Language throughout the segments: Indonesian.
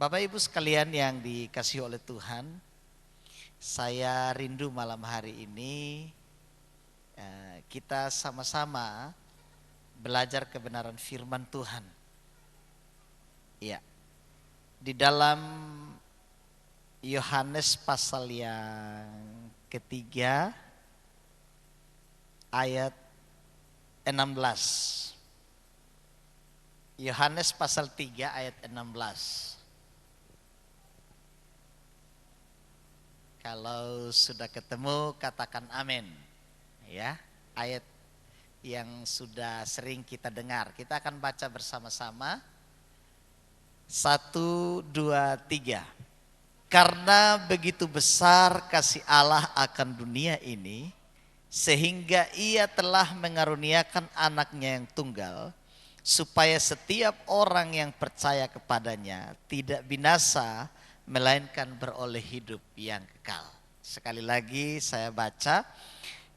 Bapak Ibu sekalian yang dikasihi oleh Tuhan, saya rindu malam hari ini kita sama-sama belajar kebenaran firman Tuhan. Ya, di dalam Yohanes pasal yang ketiga ayat 16. Yohanes pasal 3 ayat 16. Kalau sudah ketemu katakan amin. Ya, ayat yang sudah sering kita dengar. Kita akan baca bersama-sama. 1, 2, 3. Karena begitu besar kasih Allah akan dunia ini, sehingga ia telah mengaruniakan anaknya yang tunggal, supaya setiap orang yang percaya kepadanya tidak binasa, melainkan beroleh hidup yang kekal. Sekali lagi saya baca,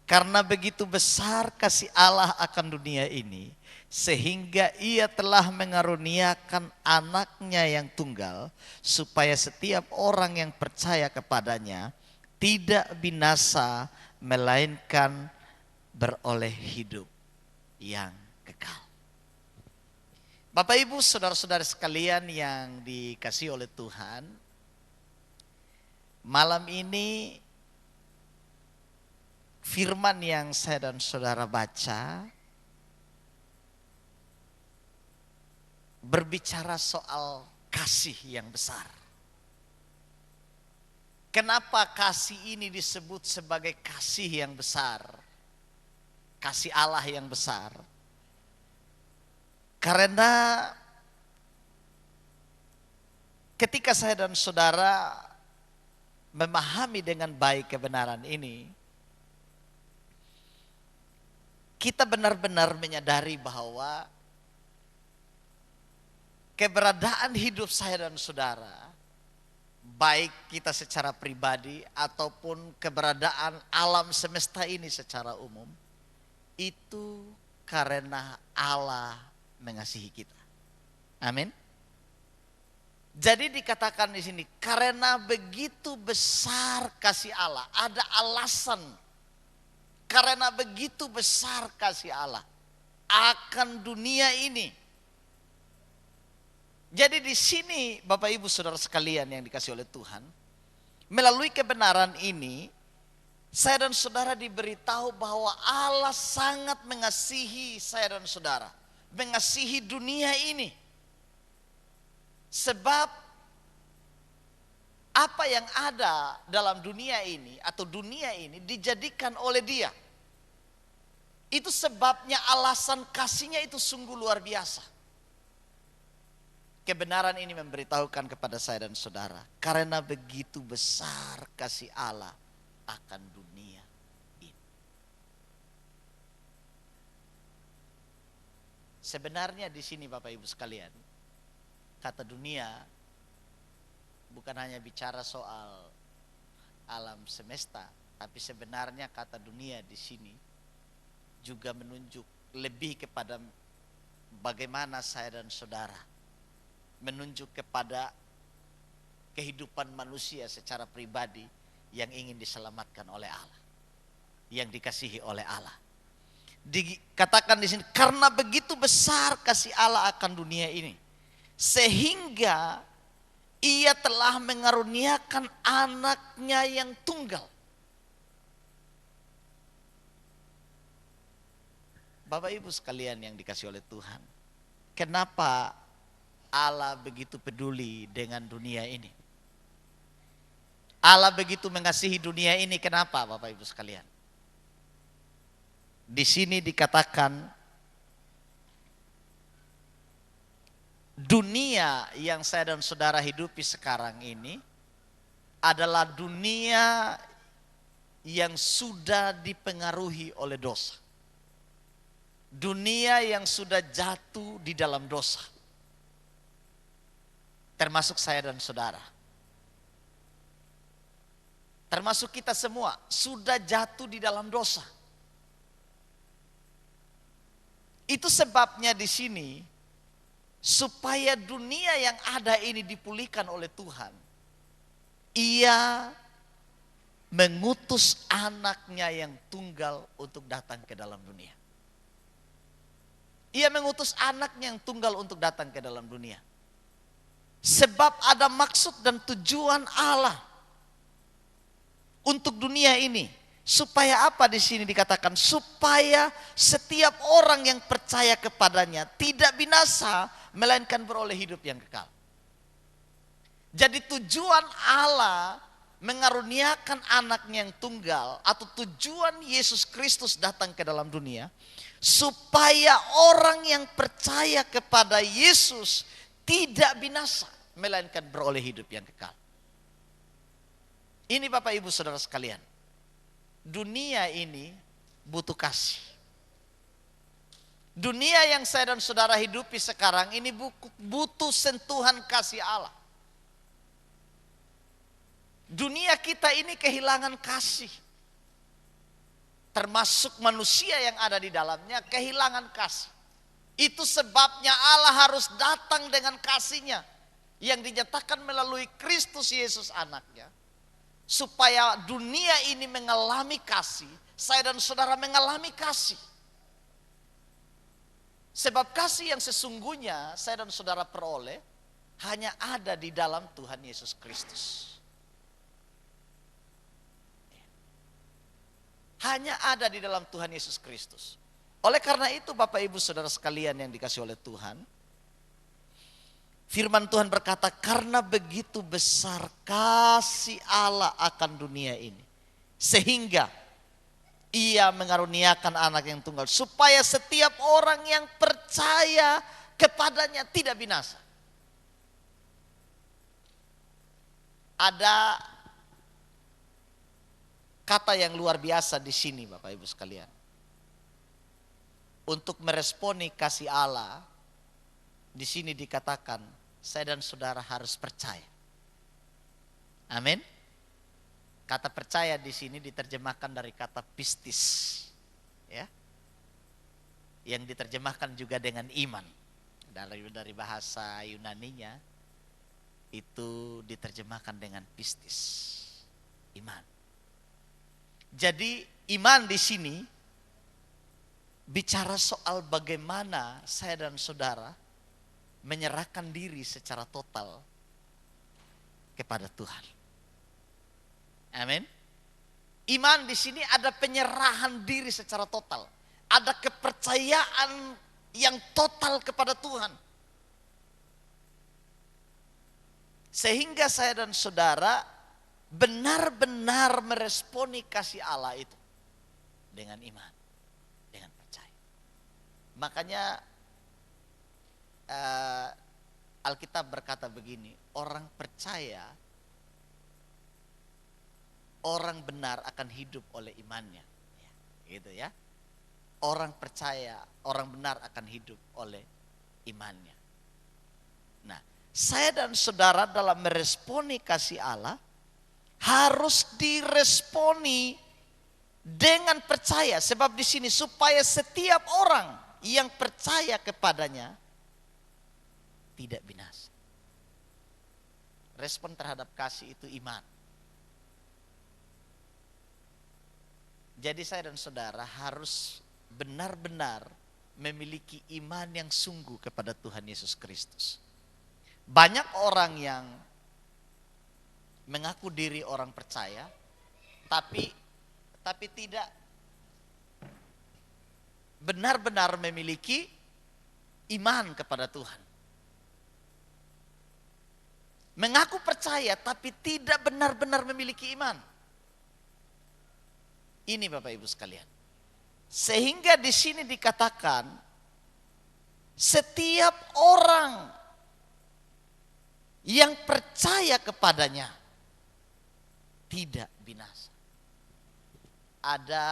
karena begitu besar kasih Allah akan dunia ini, sehingga ia telah mengaruniakan anaknya yang tunggal, supaya setiap orang yang percaya kepadanya tidak binasa, melainkan beroleh hidup yang kekal. Bapak Ibu saudara-saudara sekalian yang dikasihi oleh Tuhan, malam ini firman yang saya dan saudara baca berbicara soal kasih yang besar. Kenapa kasih ini disebut sebagai kasih yang besar? Kasih Allah yang besar. Karena ketika saya dan saudara memahami dengan baik kebenaran ini, kita benar-benar menyadari bahwa keberadaan hidup saya dan saudara, baik kita secara pribadi ataupun keberadaan alam semesta ini secara umum, itu karena Allah mengasihi kita. Amin. Jadi dikatakan di sini, karena begitu besar kasih Allah, ada alasan. Karena begitu besar kasih Allah akan dunia ini. Jadi di sini Bapak Ibu Saudara sekalian yang dikasihi oleh Tuhan, melalui kebenaran ini saya dan saudara diberitahu bahwa Allah sangat mengasihi saya dan saudara, mengasihi dunia ini. Sebab apa yang ada dalam dunia ini atau dunia ini dijadikan oleh Dia. Itu sebabnya alasan kasihnya itu sungguh luar biasa. Kebenaran ini memberitahukan kepada saya dan saudara, karena begitu besar kasih Allah akan dunia ini. Sebenarnya di sini Bapak Ibu sekalian, kata dunia bukan hanya bicara soal alam semesta, tapi sebenarnya kata dunia di sini juga menunjuk lebih kepada bagaimana saya dan saudara menunjuk kepada kehidupan manusia secara pribadi yang ingin diselamatkan oleh Allah, yang dikasihi oleh Allah. Dikatakan di sini, karena begitu besar kasih Allah akan dunia ini, sehingga Ia telah mengaruniakan anaknya yang tunggal. Bapak Ibu sekalian yang dikasihi oleh Tuhan, kenapa Allah begitu peduli dengan dunia ini? Allah begitu mengasihi dunia ini, kenapa Bapak Ibu sekalian? Di sini dikatakan dunia yang saya dan saudara hidupi sekarang ini adalah dunia yang sudah dipengaruhi oleh dosa. Dunia yang sudah jatuh di dalam dosa. Termasuk saya dan saudara. Termasuk kita semua sudah jatuh di dalam dosa. Itu sebabnya di sini supaya dunia yang ada ini dipulihkan oleh Tuhan, ia mengutus anaknya yang tunggal untuk datang ke dalam dunia. Ia mengutus anaknya yang tunggal untuk datang ke dalam dunia. Sebab ada maksud dan tujuan Allah untuk dunia ini. Supaya apa di sini dikatakan? Supaya setiap orang yang percaya kepadanya tidak binasa, melainkan beroleh hidup yang kekal. Jadi tujuan Allah mengaruniakan anaknya yang tunggal, atau tujuan Yesus Kristus datang ke dalam dunia, supaya orang yang percaya kepada Yesus tidak binasa, melainkan beroleh hidup yang kekal. Ini Bapak Ibu Saudara sekalian, dunia ini butuh kasih. Dunia yang saya dan saudara hidupi sekarang ini butuh sentuhan kasih Allah. Dunia kita ini kehilangan kasih. Termasuk manusia yang ada di dalamnya kehilangan kasih. Itu sebabnya Allah harus datang dengan kasih-Nya yang dinyatakan melalui Kristus Yesus anaknya. Supaya dunia ini mengalami kasih, saya dan saudara mengalami kasih. Sebab kasih yang sesungguhnya saya dan saudara peroleh hanya ada di dalam Tuhan Yesus Kristus. Hanya ada di dalam Tuhan Yesus Kristus. Oleh karena itu Bapak Ibu Saudara sekalian yang dikasihi oleh Tuhan, firman Tuhan berkata, karena begitu besar kasih Allah akan dunia ini, sehingga Ia mengaruniakan anak yang tunggal, supaya setiap orang yang percaya kepadanya tidak binasa. Ada kata yang luar biasa di sini Bapak Ibu sekalian. Untuk meresponi kasih Allah, di sini dikatakan saya dan saudara harus percaya. Amin. Kata percaya di sini diterjemahkan dari kata pistis, ya, yang diterjemahkan juga dengan iman. Dari bahasa Yunaninya itu diterjemahkan dengan pistis, iman. Jadi iman di sini bicara soal bagaimana saya dan saudara menyerahkan diri secara total kepada Tuhan. Amin. Iman di sini ada penyerahan diri secara total, ada kepercayaan yang total kepada Tuhan. Sehingga saya dan saudara benar-benar meresponi kasih Allah itu dengan iman, dengan percaya. Makanya Alkitab berkata begini, orang percaya, orang benar akan hidup oleh imannya, gitu ya. Orang percaya, orang benar akan hidup oleh imannya. Nah, saya dan saudara dalam meresponi kasih Allah harus diresponi dengan percaya, sebab di sini supaya setiap orang yang percaya kepadanya tidak binasa. Respon terhadap kasih itu iman. Jadi saya dan saudara harus benar-benar memiliki iman yang sungguh kepada Tuhan Yesus Kristus. Banyak orang yang mengaku diri orang percaya, tapi tidak benar-benar memiliki iman kepada Tuhan. Mengaku percaya tapi tidak benar-benar memiliki iman. Ini Bapak Ibu sekalian. Sehingga di sini dikatakan setiap orang yang percaya kepadanya tidak binasa. Ada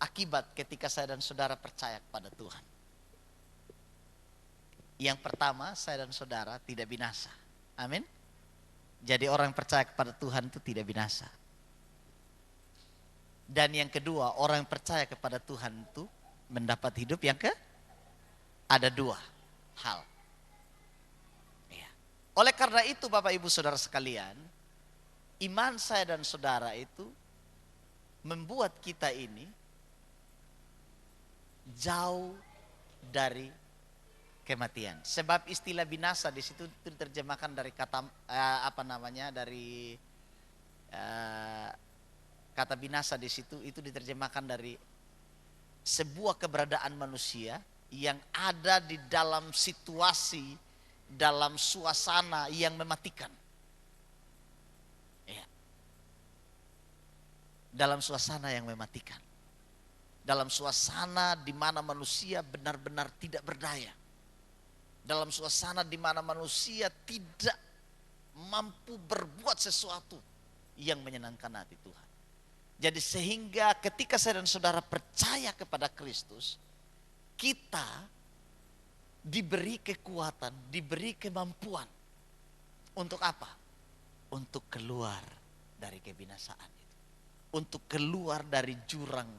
akibat ketika saya dan saudara percaya kepada Tuhan. Yang pertama, saya dan saudara tidak binasa. Amin. Jadi orang yang percaya kepada Tuhan itu tidak binasa. Dan yang kedua, orang yang percaya kepada Tuhan itu mendapat hidup yang ada dua hal. Oleh karena itu Bapak Ibu Saudara sekalian, iman saya dan saudara itu membuat kita ini jauh dari kematian. Sebab istilah binasa di situ diterjemahkan dari kata dari kata binasa di situ itu diterjemahkan dari sebuah keberadaan manusia yang ada di dalam situasi, dalam suasana yang mematikan. Ya. Dalam suasana yang mematikan. Dalam suasana di mana manusia benar-benar tidak berdaya. Dalam suasana di mana manusia tidak mampu berbuat sesuatu yang menyenangkan hati Tuhan. Jadi sehingga ketika saya dan saudara percaya kepada Kristus, kita diberi kekuatan, diberi kemampuan. Untuk apa? Untuk keluar dari kebinasaan itu. Untuk keluar dari jurang,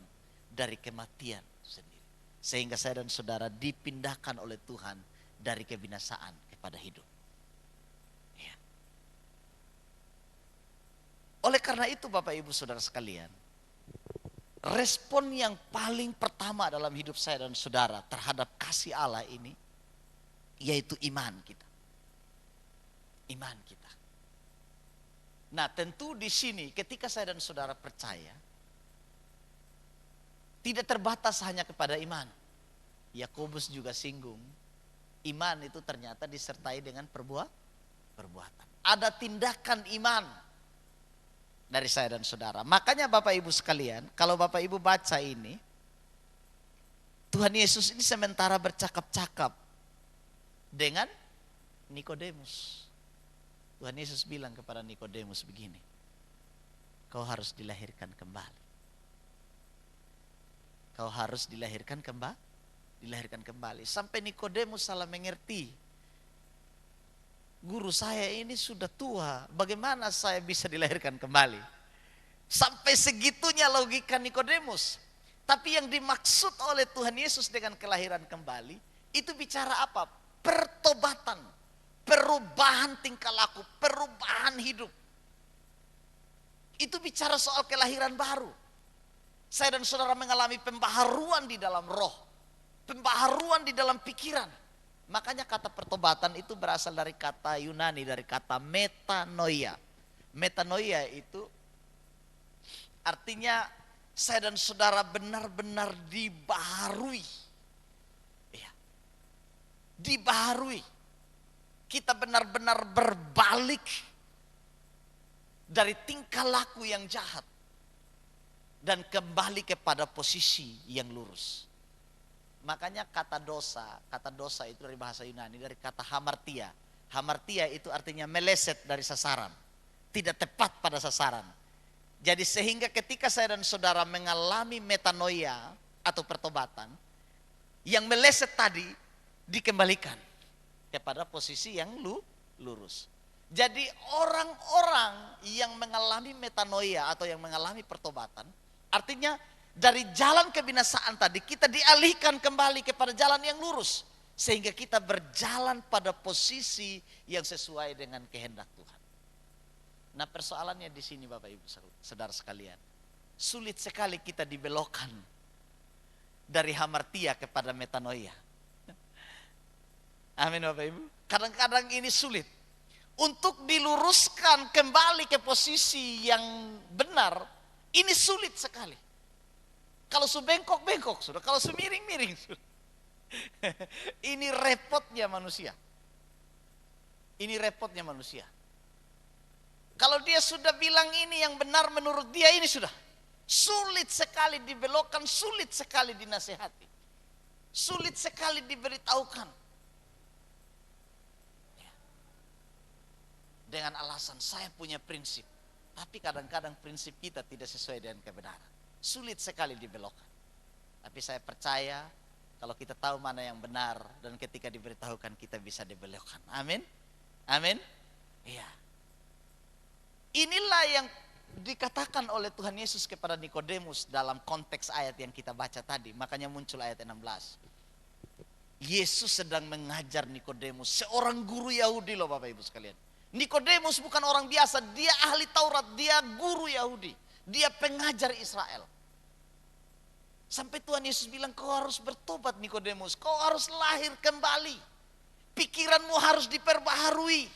dari kematian sendiri. Sehingga saya dan saudara dipindahkan oleh Tuhan dari kebinasaan kepada hidup. Ya. Oleh karena itu Bapak Ibu Saudara sekalian, respon yang paling pertama dalam hidup saya dan saudara terhadap kasih Allah ini, yaitu iman kita. Iman kita. Nah tentu di sini ketika saya dan saudara percaya, tidak terbatas hanya kepada iman. Yakobus juga singgung, iman itu ternyata disertai dengan perbuatan. Ada tindakan iman dari saya dan saudara. Makanya Bapak Ibu sekalian, kalau Bapak Ibu baca ini, Tuhan Yesus ini sementara bercakap-cakap dengan Nikodemus. Tuhan Yesus bilang kepada Nikodemus begini, kau harus dilahirkan kembali. Kau harus dilahirkan kembali. Sampai Nikodemus salah mengerti. Guru saya ini sudah tua, bagaimana saya bisa dilahirkan kembali? Sampai segitunya logika Nikodemus. Tapi yang dimaksud oleh Tuhan Yesus dengan kelahiran kembali, itu bicara apa? Pertobatan, perubahan tingkah laku, perubahan hidup. Itu bicara soal kelahiran baru. Saya dan saudara mengalami pembaharuan di dalam roh, pembaharuan di dalam pikiran. Makanya kata pertobatan itu berasal dari kata Yunani, dari kata metanoia. Metanoia itu artinya saya dan saudara benar-benar dibaharui. Ya. Dibaharui. Kita benar-benar berbalik dari tingkah laku yang jahat dan kembali kepada posisi yang lurus. Makanya kata dosa itu dari bahasa Yunani, dari kata hamartia. Hamartia itu artinya meleset dari sasaran, tidak tepat pada sasaran. Jadi sehingga ketika saya dan saudara mengalami metanoia atau pertobatan, yang meleset tadi dikembalikan kepada posisi yang lurus. Jadi orang-orang yang mengalami metanoia atau yang mengalami pertobatan, artinya dari jalan kebinasaan tadi kita dialihkan kembali kepada jalan yang lurus. Sehingga kita berjalan pada posisi yang sesuai dengan kehendak Tuhan. Nah persoalannya di sini Bapak Ibu Saudara sekalian. Sulit sekali kita dibelokkan dari hamartia kepada metanoia. Amin Bapak Ibu. Kadang-kadang ini sulit. Untuk diluruskan kembali ke posisi yang benar, ini sulit sekali. Kalau su bengkok sudah, kalau su miring sudah. Ini repotnya manusia. Ini repotnya manusia. Kalau dia sudah bilang ini yang benar menurut dia, ini sudah sulit sekali dibelokkan, sulit sekali dinasehati, sulit sekali diberitahukan. Dengan alasan saya punya prinsip, tapi kadang-kadang prinsip kita tidak sesuai dengan kebenaran. Sulit sekali dibelokkan. Tapi saya percaya kalau kita tahu mana yang benar dan ketika diberitahukan kita bisa dibelokkan. Amin. Amin. Iya. Inilah yang dikatakan oleh Tuhan Yesus kepada Nikodemus dalam konteks ayat yang kita baca tadi. Makanya muncul ayat 16. Yesus sedang mengajar Nikodemus, seorang guru Yahudi loh Bapak Ibu sekalian. Nikodemus bukan orang biasa, dia ahli Taurat, dia guru Yahudi, dia pengajar Israel. Sampai Tuhan Yesus bilang, kau harus bertobat Nikodemus, kau harus lahir kembali. Pikiranmu harus diperbaharui,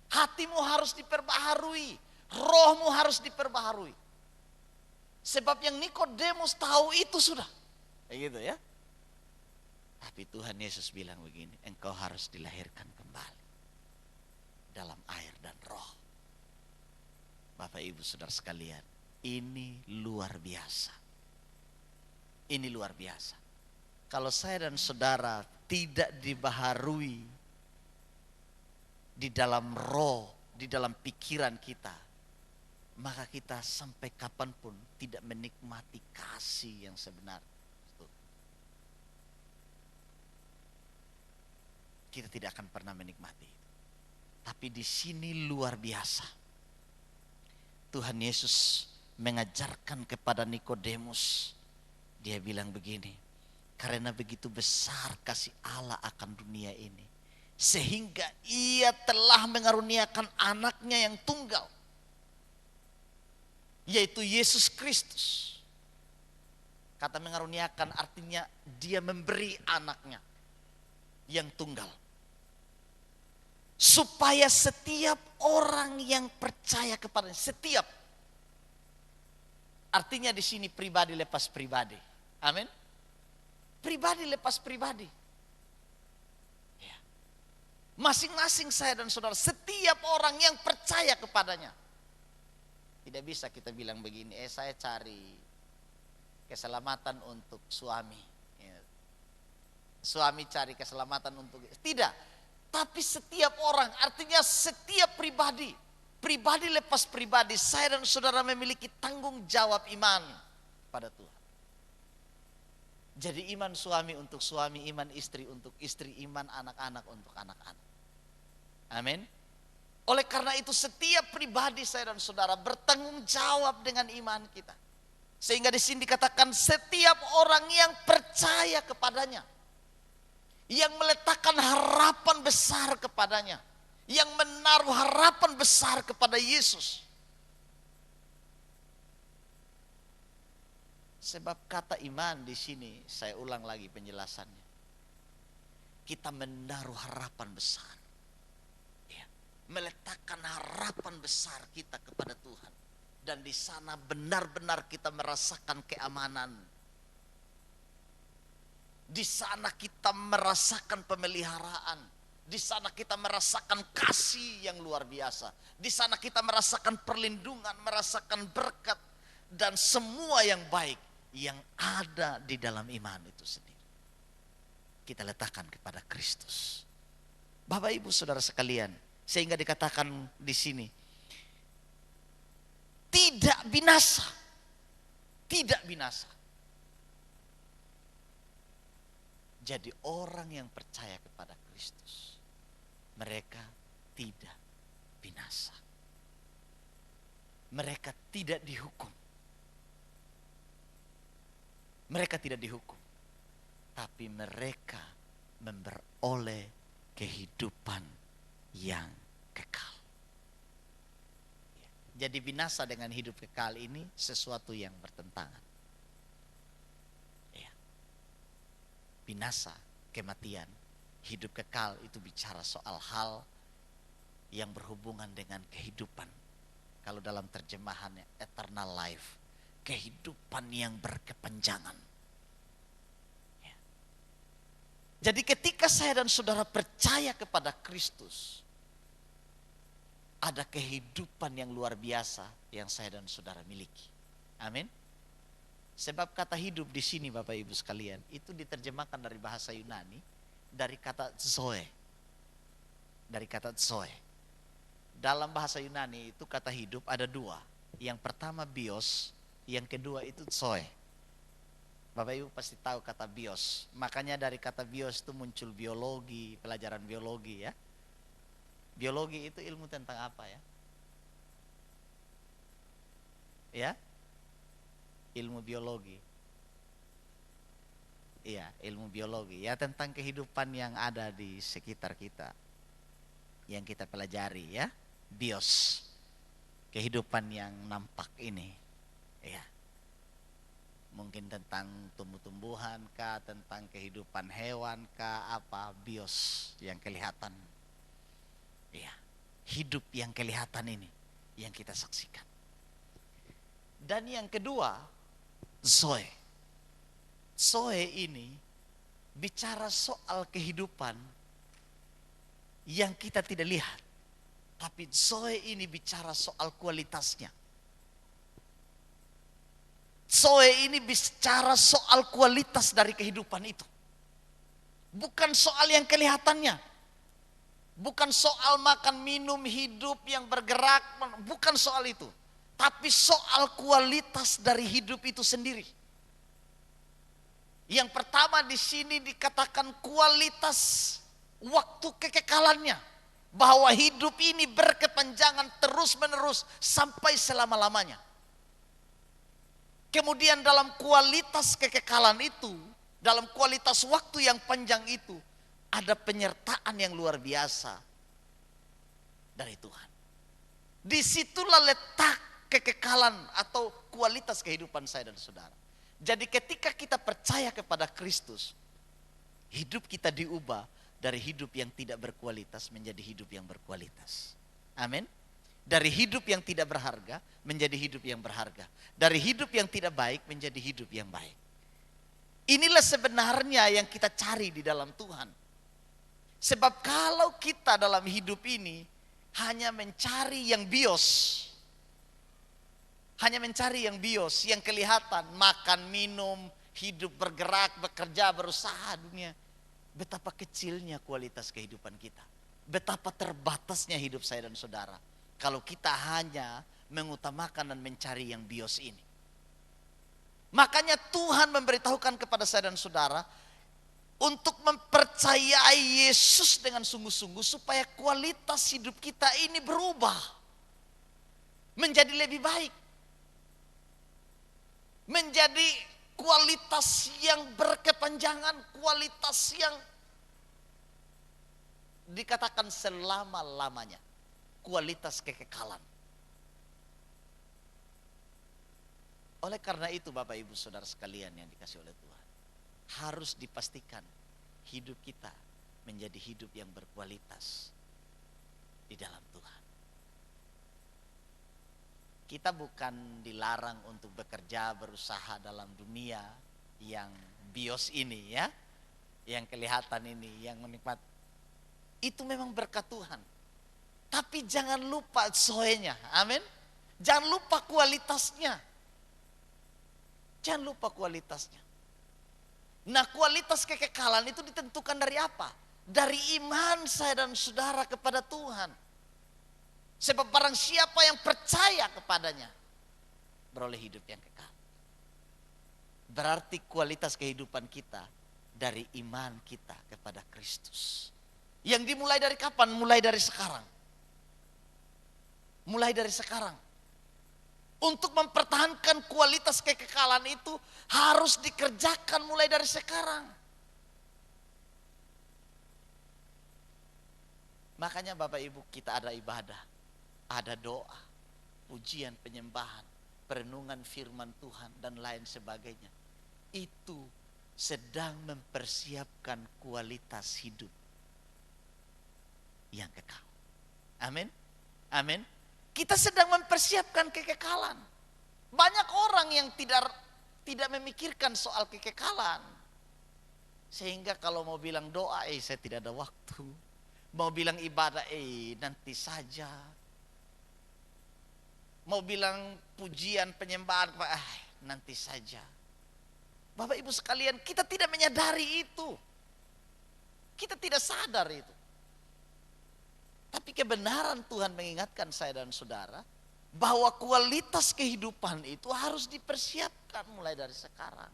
hatimu harus diperbaharui, rohmu harus diperbaharui. Sebab yang Nikodemus tahu itu sudah, kayak gitu ya. Tapi Tuhan Yesus bilang begini, engkau harus dilahirkan kembali dalam air dan roh. Bapak Ibu Saudara sekalian, ini luar biasa. Ini luar biasa. Kalau saya dan saudara tidak dibaharui di dalam roh, di dalam pikiran kita, maka kita sampai kapanpun tidak menikmati kasih yang sebenarnya. Kita tidak akan pernah menikmati itu. Tapi di sini luar biasa. Tuhan Yesus mengajarkan kepada Nikodemus. Dia bilang begini, karena begitu besar kasih Allah akan dunia ini, sehingga ia telah mengaruniakan anaknya yang tunggal, yaitu Yesus Kristus. Kata mengaruniakan artinya dia memberi anaknya yang tunggal, supaya setiap orang yang percaya kepadanya, setiap, artinya di sini pribadi lepas pribadi, amin. Pribadi lepas pribadi, ya. Masing-masing saya dan saudara, setiap orang yang percaya kepadanya. Tidak bisa kita bilang begini, saya cari keselamatan untuk suami, suami cari keselamatan untuk, tidak. Tapi setiap orang, artinya setiap pribadi, pribadi lepas pribadi, saya dan saudara memiliki tanggung jawab iman pada Tuhan. Jadi iman suami untuk suami, iman istri untuk istri, iman anak-anak untuk anak-anak. Amin. Oleh karena itu setiap pribadi saya dan saudara bertanggung jawab dengan iman kita. Sehingga di sini dikatakan setiap orang yang percaya kepadanya, yang meletakkan harapan besar kepadanya, yang menaruh harapan besar kepada Yesus. Sebab kata iman di sini, saya ulang lagi penjelasannya. Kita menaruh harapan besar, ya, meletakkan harapan besar kita kepada Tuhan, dan di sana benar-benar kita merasakan keamanan. Di sana kita merasakan pemeliharaan. Di sana kita merasakan kasih yang luar biasa. Di sana kita merasakan perlindungan, merasakan berkat, dan semua yang baik yang ada di dalam iman itu sendiri. Kita letakkan kepada Kristus. Bapak Ibu Saudara sekalian, sehingga dikatakan di sini, tidak binasa. Tidak binasa. Jadi orang yang percaya kepada Kristus, mereka tidak binasa. Mereka tidak dihukum. Mereka tidak dihukum. Tapi mereka memperoleh kehidupan yang kekal. Jadi binasa dengan hidup kekal ini sesuatu yang bertentangan. Binasa, kematian, hidup kekal itu bicara soal hal yang berhubungan dengan kehidupan. Kalau dalam terjemahannya eternal life, kehidupan yang berkepanjangan. Ya. Jadi ketika saya dan saudara percaya kepada Kristus, ada kehidupan yang luar biasa yang saya dan saudara miliki. Amin. Sebab kata hidup di sini Bapak Ibu sekalian, itu diterjemahkan dari bahasa Yunani, dari kata zoe. Dari kata zoe. Dalam bahasa Yunani itu kata hidup ada dua. Yang pertama bios, yang kedua itu zoe. Bapak Ibu pasti tahu kata bios. Makanya dari kata bios itu muncul biologi, pelajaran biologi ya. Biologi itu ilmu tentang apa ya? Ya? Ilmu biologi. Iya, ilmu biologi ya, tentang kehidupan yang ada di sekitar kita yang kita pelajari ya. Bios, kehidupan yang nampak ini. Ya, mungkin tentang tumbuh-tumbuhan kah, tentang kehidupan hewan kah, apa bios yang kelihatan. Ya, hidup yang kelihatan ini yang kita saksikan. Dan yang kedua, Zoe. Zoe ini bicara soal kehidupan yang kita tidak lihat. Tapi Zoe ini bicara soal kualitasnya. Zoe ini bicara soal kualitas dari kehidupan itu. Bukan soal yang kelihatannya. Bukan soal makan, minum, hidup yang bergerak. Bukan soal itu. Tapi soal kualitas dari hidup itu sendiri. Yang pertama di sini dikatakan kualitas waktu kekekalannya. Bahwa hidup ini berkepanjangan terus menerus sampai selama-lamanya. Kemudian dalam kualitas kekekalan itu, dalam kualitas waktu yang panjang itu, ada penyertaan yang luar biasa dari Tuhan. Disitulah letak kekekalan atau kualitas kehidupan saya dan saudara. Jadi ketika kita percaya kepada Kristus, hidup kita diubah dari hidup yang tidak berkualitas menjadi hidup yang berkualitas. Amin. Dari hidup yang tidak berharga menjadi hidup yang berharga. Dari hidup yang tidak baik menjadi hidup yang baik. Inilah sebenarnya yang kita cari di dalam Tuhan. Sebab kalau kita dalam hidup ini hanya mencari yang bios, hanya mencari yang bios, yang kelihatan, makan, minum, hidup, bergerak, bekerja, berusaha dunia. Betapa kecilnya kualitas kehidupan kita. Betapa terbatasnya hidup saya dan saudara. Kalau kita hanya mengutamakan dan mencari yang bios ini. Makanya Tuhan memberitahukan kepada saya dan saudara untuk mempercayai Yesus dengan sungguh-sungguh supaya kualitas hidup kita ini berubah menjadi lebih baik. Menjadi kualitas yang berkepanjangan, kualitas yang dikatakan selama-lamanya. Kualitas kekekalan. Oleh karena itu Bapak Ibu Saudara sekalian yang dikasih oleh Tuhan, harus dipastikan hidup kita menjadi hidup yang berkualitas di dalam Tuhan. Kita bukan dilarang untuk bekerja, berusaha dalam dunia yang bios ini ya, yang kelihatan ini, yang menikmat. Itu memang berkat Tuhan. Tapi jangan lupa zoenya, amin. Jangan lupa kualitasnya. Jangan lupa kualitasnya. Nah, kualitas kekekalan itu ditentukan dari apa? Dari iman saya dan saudara kepada Tuhan. Sebab barang siapa yang percaya kepadanya beroleh hidup yang kekal. Berarti kualitas kehidupan kita dari iman kita kepada Kristus. Yang dimulai dari kapan? Mulai dari sekarang. Mulai dari sekarang. Untuk mempertahankan kualitas kekekalan itu harus dikerjakan mulai dari sekarang. Makanya Bapak Ibu, kita ada ibadah, ada doa, pujian, penyembahan, perenungan firman Tuhan dan lain sebagainya. Itu sedang mempersiapkan kualitas hidup yang kekal. Amin. Amin. Kita sedang mempersiapkan kekekalan. Banyak orang yang tidak memikirkan soal kekekalan. Sehingga kalau mau bilang doa, saya tidak ada waktu. Mau bilang ibadah, nanti saja. Mau bilang pujian, penyembahan, nanti saja. Bapak Ibu sekalian, kita tidak menyadari itu. Kita tidak sadar itu. Tapi kebenaran Tuhan mengingatkan saya dan saudara bahwa kualitas kehidupan itu harus dipersiapkan mulai dari sekarang.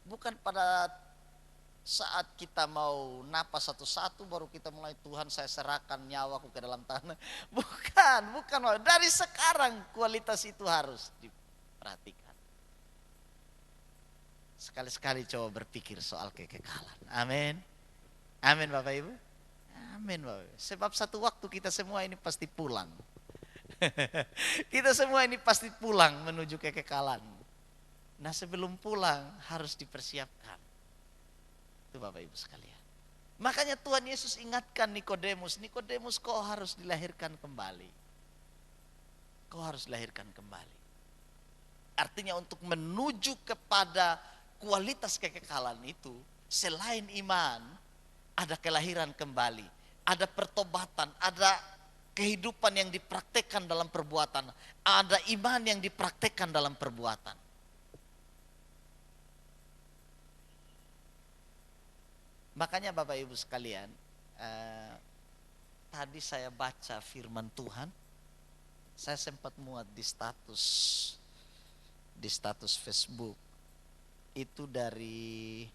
Bukan pada saat kita mau napas satu-satu baru kita mulai, Tuhan saya serahkan nyawaku ke dalam tanah. Bukan. Dari sekarang kualitas itu harus diperhatikan. Sekali-sekali coba berpikir soal kekekalan. Amin. Amin Bapak Ibu. Amin Bapak Ibu. Sebab satu waktu kita semua ini pasti pulang. Kita semua ini pasti pulang menuju kekekalan. Nah sebelum pulang harus dipersiapkan. Itu Bapak Ibu sekalian. Makanya Tuhan Yesus ingatkan Nikodemus. Nikodemus, kau harus dilahirkan kembali. Kau harus dilahirkan kembali. Artinya untuk menuju kepada kualitas kekekalan itu, selain iman, ada kelahiran kembali, ada pertobatan, ada kehidupan yang dipraktekkan dalam perbuatan, ada iman yang dipraktekkan dalam perbuatan. Makanya Bapak Ibu sekalian, tadi saya baca firman Tuhan, saya sempat muat di status Facebook itu dari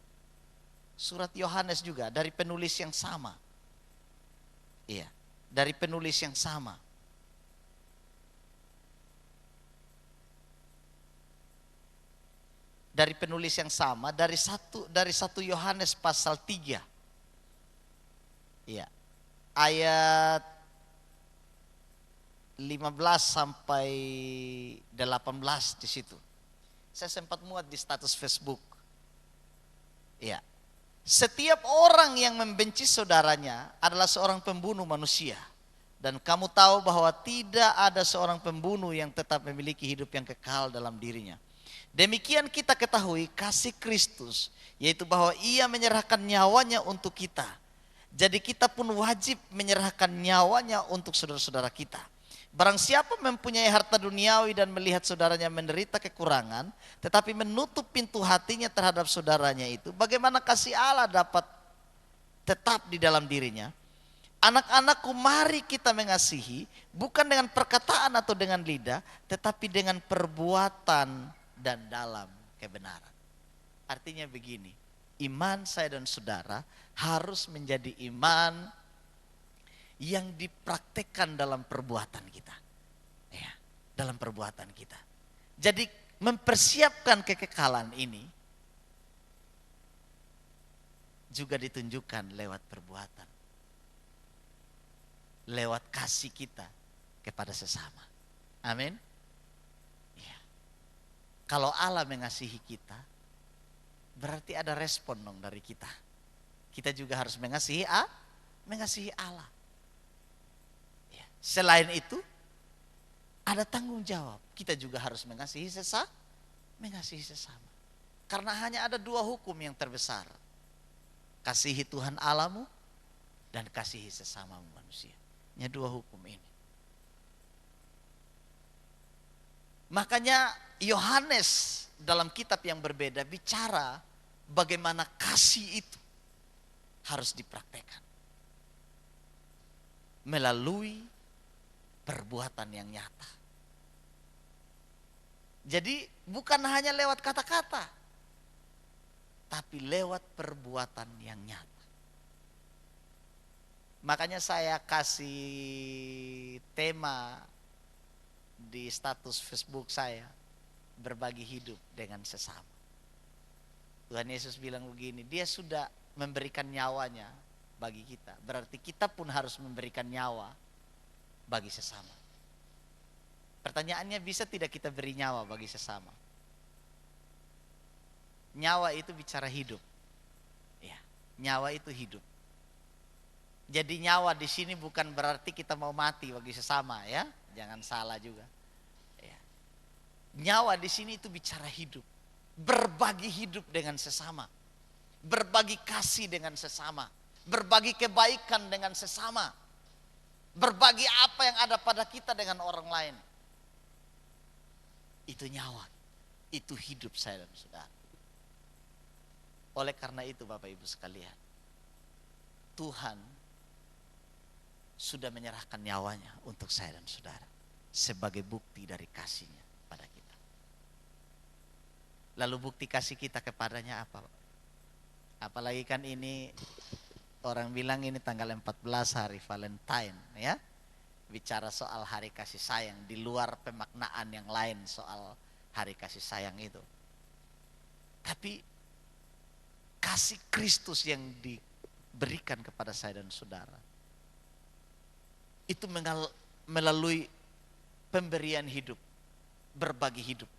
surat Yohanes juga, dari penulis yang sama. Iya, dari penulis yang sama. Dari penulis yang sama, dari satu Yohanes pasal 3. Iya. Ayat 15 sampai 18 di situ. Saya sempat muat di status Facebook. Iya. Setiap orang yang membenci saudaranya adalah seorang pembunuh manusia. Dan kamu tahu bahwa tidak ada seorang pembunuh yang tetap memiliki hidup yang kekal dalam dirinya. Demikian kita ketahui kasih Kristus, yaitu bahwa ia menyerahkan nyawanya untuk kita. Jadi kita pun wajib menyerahkan nyawanya untuk saudara-saudara kita. Barang siapa mempunyai harta duniawi dan melihat saudaranya menderita kekurangan, tetapi menutup pintu hatinya terhadap saudaranya itu, bagaimana kasih Allah dapat tetap di dalam dirinya? Anak-anakku, mari kita mengasihi, bukan dengan perkataan atau dengan lidah, tetapi dengan perbuatan dan dalam kebenaran. Artinya begini, iman saya dan saudara harus menjadi iman yang dipraktekkan dalam perbuatan kita. Ya, dalam perbuatan kita. Jadi mempersiapkan kekekalan ini juga ditunjukkan lewat perbuatan. Lewat kasih kita kepada sesama. Amin. Kalau Allah mengasihi kita, berarti ada respon dong dari kita. Kita juga harus mengasihi Allah. Ya. Selain itu, ada tanggung jawab. Kita juga harus mengasihi sesama. Karena hanya ada dua hukum yang terbesar. Kasihi Tuhan Allahmu dan kasihi sesamamu manusia. Hanya dua hukum ini. Makanya Yohanes dalam kitab yang berbeda bicara bagaimana kasih itu harus dipraktekkan melalui perbuatan yang nyata. Jadi bukan hanya lewat kata-kata, tapi lewat perbuatan yang nyata. Makanya saya kasih tema di status Facebook saya, berbagi hidup dengan sesama. Tuhan Yesus bilang begini, dia sudah memberikan nyawanya bagi kita. Berarti kita pun harus memberikan nyawa bagi sesama. Pertanyaannya, bisa tidak kita beri nyawa bagi sesama? Nyawa itu bicara hidup. Ya, nyawa itu hidup. Jadi nyawa di sini bukan berarti kita mau mati bagi sesama, ya. Jangan salah juga. Ya. Nyawa di sini itu bicara hidup. Berbagi hidup dengan sesama. Berbagi kasih dengan sesama. Berbagi kebaikan dengan sesama. Berbagi apa yang ada pada kita dengan orang lain. Itu nyawa. Itu hidup saya dan saudara. Oleh karena itu Bapak Ibu sekalian, Tuhan sudah menyerahkan nyawanya untuk saya dan saudara sebagai bukti dari kasih-Nya pada kita. Lalu bukti kasih kita kepadanya apa? Apalagi kan ini orang bilang ini tanggal 14 hari Valentine, ya. Bicara soal hari kasih sayang di luar pemaknaan yang lain soal hari kasih sayang itu. Tapi Kasih Kristus yang diberikan kepada saya dan saudara. Itu melalui pemberian hidup, berbagi hidup.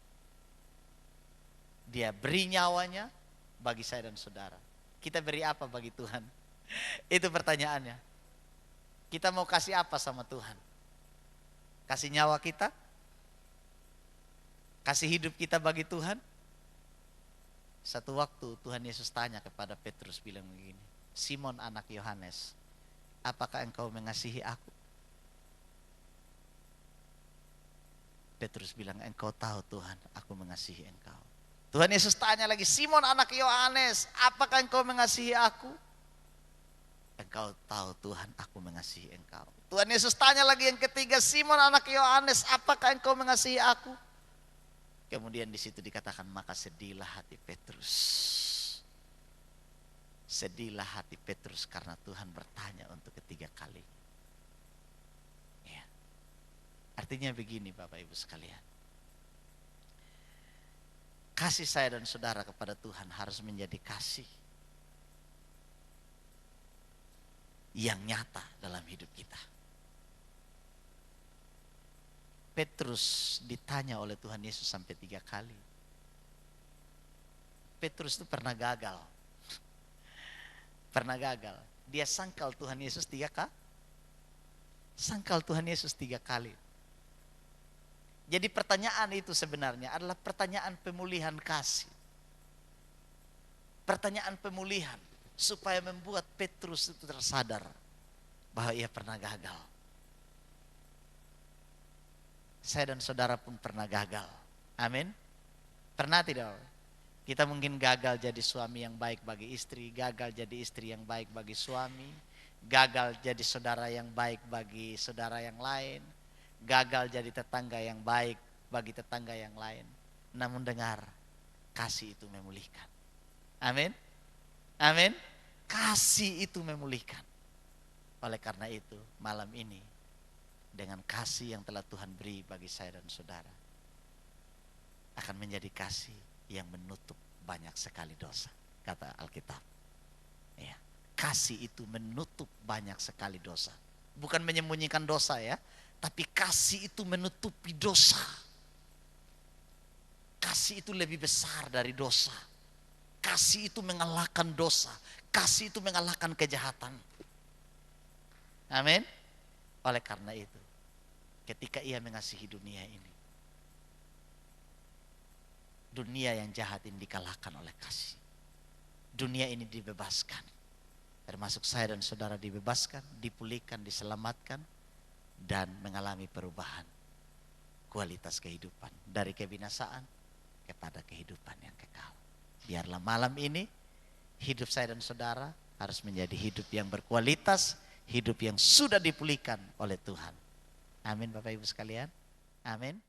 Dia beri nyawanya bagi saya dan saudara. Kita beri apa bagi Tuhan? Itu pertanyaannya. Kita mau kasih apa sama Tuhan? Kasih nyawa kita? Kasih hidup kita bagi Tuhan? Satu waktu Tuhan Yesus tanya kepada Petrus, bilang begini, Simon anak Yohanes, apakah engkau mengasihi aku? Petrus bilang, engkau tahu Tuhan, aku mengasihi engkau. Tuhan Yesus tanya lagi, Simon anak Yohanes, apakah engkau mengasihi aku? Engkau tahu Tuhan, aku mengasihi engkau. Tuhan Yesus tanya lagi yang ketiga, Simon anak Yohanes, apakah engkau mengasihi aku? Kemudian di situ dikatakan, maka sedihlah hati Petrus. Sedihlah hati Petrus karena Tuhan bertanya untuk ketiga kali. Ya. Artinya begini Bapak Ibu sekalian. Kasih saya dan saudara kepada Tuhan harus menjadi kasih yang nyata dalam hidup kita. Petrus ditanya oleh Tuhan Yesus sampai 3 kali. Petrus itu pernah gagal. Pernah gagal. Dia sangkal Tuhan Yesus 3 kali. Sangkal Tuhan Yesus 3 kali. Jadi pertanyaan itu sebenarnya adalah pertanyaan pemulihan kasih. Pertanyaan pemulihan supaya membuat Petrus itu tersadar bahwa ia pernah gagal. Saya dan saudara pun pernah gagal. Amin. Pernah tidak? Kita mungkin gagal jadi suami yang baik bagi istri, gagal jadi istri yang baik bagi suami, gagal jadi saudara yang baik bagi saudara yang lain, gagal jadi tetangga yang baik bagi tetangga yang lain. Namun dengar, kasih itu memulihkan. Amin. Amin. Kasih itu memulihkan. Oleh karena itu, malam ini dengan kasih yang telah Tuhan beri bagi saya dan saudara, akan menjadi kasih yang menutup banyak sekali dosa, kata Alkitab. Ya, kasih itu menutup banyak sekali dosa. Bukan menyembunyikan dosa ya, tapi kasih itu menutupi dosa. Kasih itu lebih besar dari dosa. Kasih itu mengalahkan dosa. Kasih itu mengalahkan kejahatan. Amin. Oleh karena itu, ketika ia mengasihi dunia ini, dunia yang jahat ini dikalahkan oleh kasih. Dunia ini dibebaskan. Termasuk saya dan saudara dibebaskan, dipulihkan, diselamatkan, dan mengalami perubahan kualitas kehidupan. Dari kebinasaan kepada kehidupan yang kekal. Biarlah malam ini hidup saya dan saudara harus menjadi hidup yang berkualitas, hidup yang sudah dipulihkan oleh Tuhan. Amin Bapak Ibu sekalian. Amin.